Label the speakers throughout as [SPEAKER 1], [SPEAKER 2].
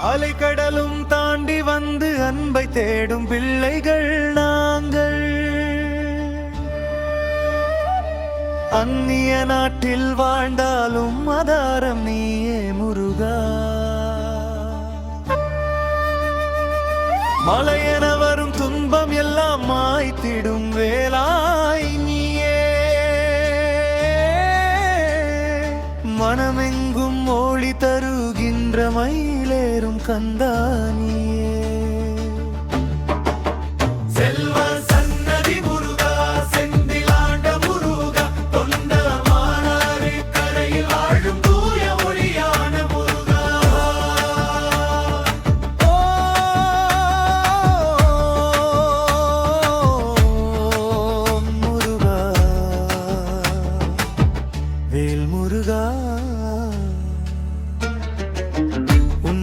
[SPEAKER 1] அலைக்கடலும் தாண்டி வந்து அன்பை தேடும் பிள்ளைகள் நாங்கள். அந்நிய நாட்டில் வாழ்ந்தாலும் ஆதாரம் நீயே முருகா. மலையென வரும் துன்பம் எல்லாம் மாய்த்திடும் வேலாய் நீயே. மனமெங்கும் ஒளி தருகின்ற மயிலேறும் கந்தா நீயே. செல்வ சன்னதி முருகா, செந்திலாண்ட முருகா, தொண்டமானாறு கரையில் வாழும் தூய ஒளியான முருகா. ஓம் முருகா, வேல் முருகா.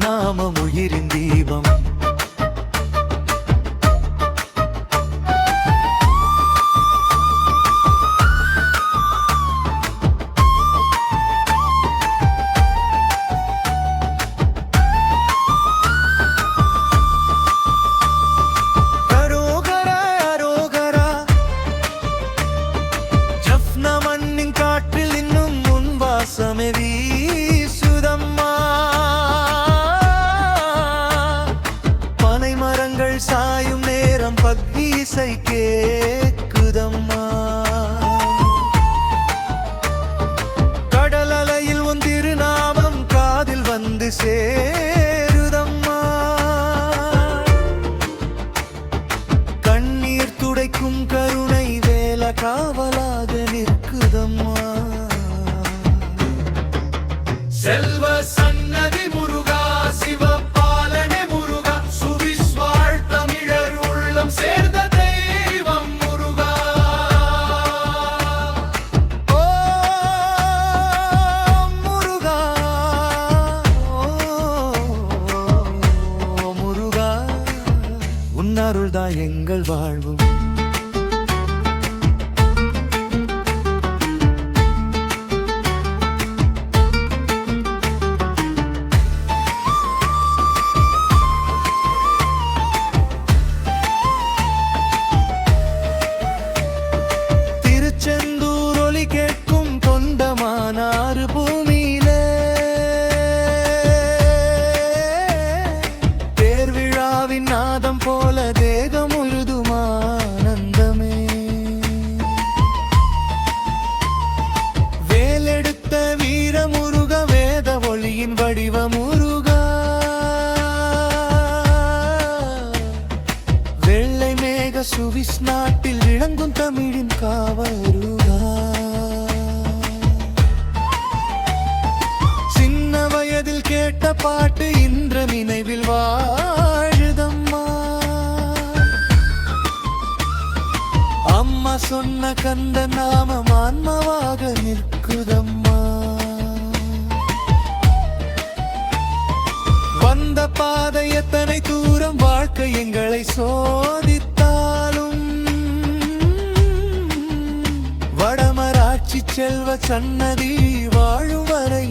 [SPEAKER 1] நாமம் உயிரின் தீபம், அரோகரா அரோகரா. ஜப்னா மண்ணின் காற்றில் இன்னும் உன் வாசமே வீசுதம்மா. சாயும் நேரம் பக்தி இசை கேக்குதம்மா. கடல் அலையில் உன் திருநாமம் காதில் வந்து சேருதம்மா. கண்ணீர் துடைக்கும் கருணை வேல காவலாக நிற்குதம்மா. செல்வ சன்னதி முருகா, சிவபாலனே முருகா, சேர்ந்த தெய்வம் முருகா. ஓ முருகா, ஓ முருகா, உன் அருள்தான் எங்கள் வாழ்வும். நாதம் போல தேகம் உருதுமானந்தமே. வேலெடுத்த வீர முருக, வேத ஒளியின் வடிவ முருகா. வெள்ளை மேக சுவிஸ் நாட்டில் விளங்கும் தமிழின் காவருகா. சின்ன வயதில் கேட்ட பாட்டு இன்ற நினைவில் வாழுதம்மா. அம்மா சொன்ன கந்த நாமம் ஆன்மாவாக நிற்குதம்மா. வந்த பாதை எத்தனை தூரம், வாழ்க்கை எங்களை சோதித்தாலும் வடமராட்சி செல்வ சன்னதி வாழும் வரை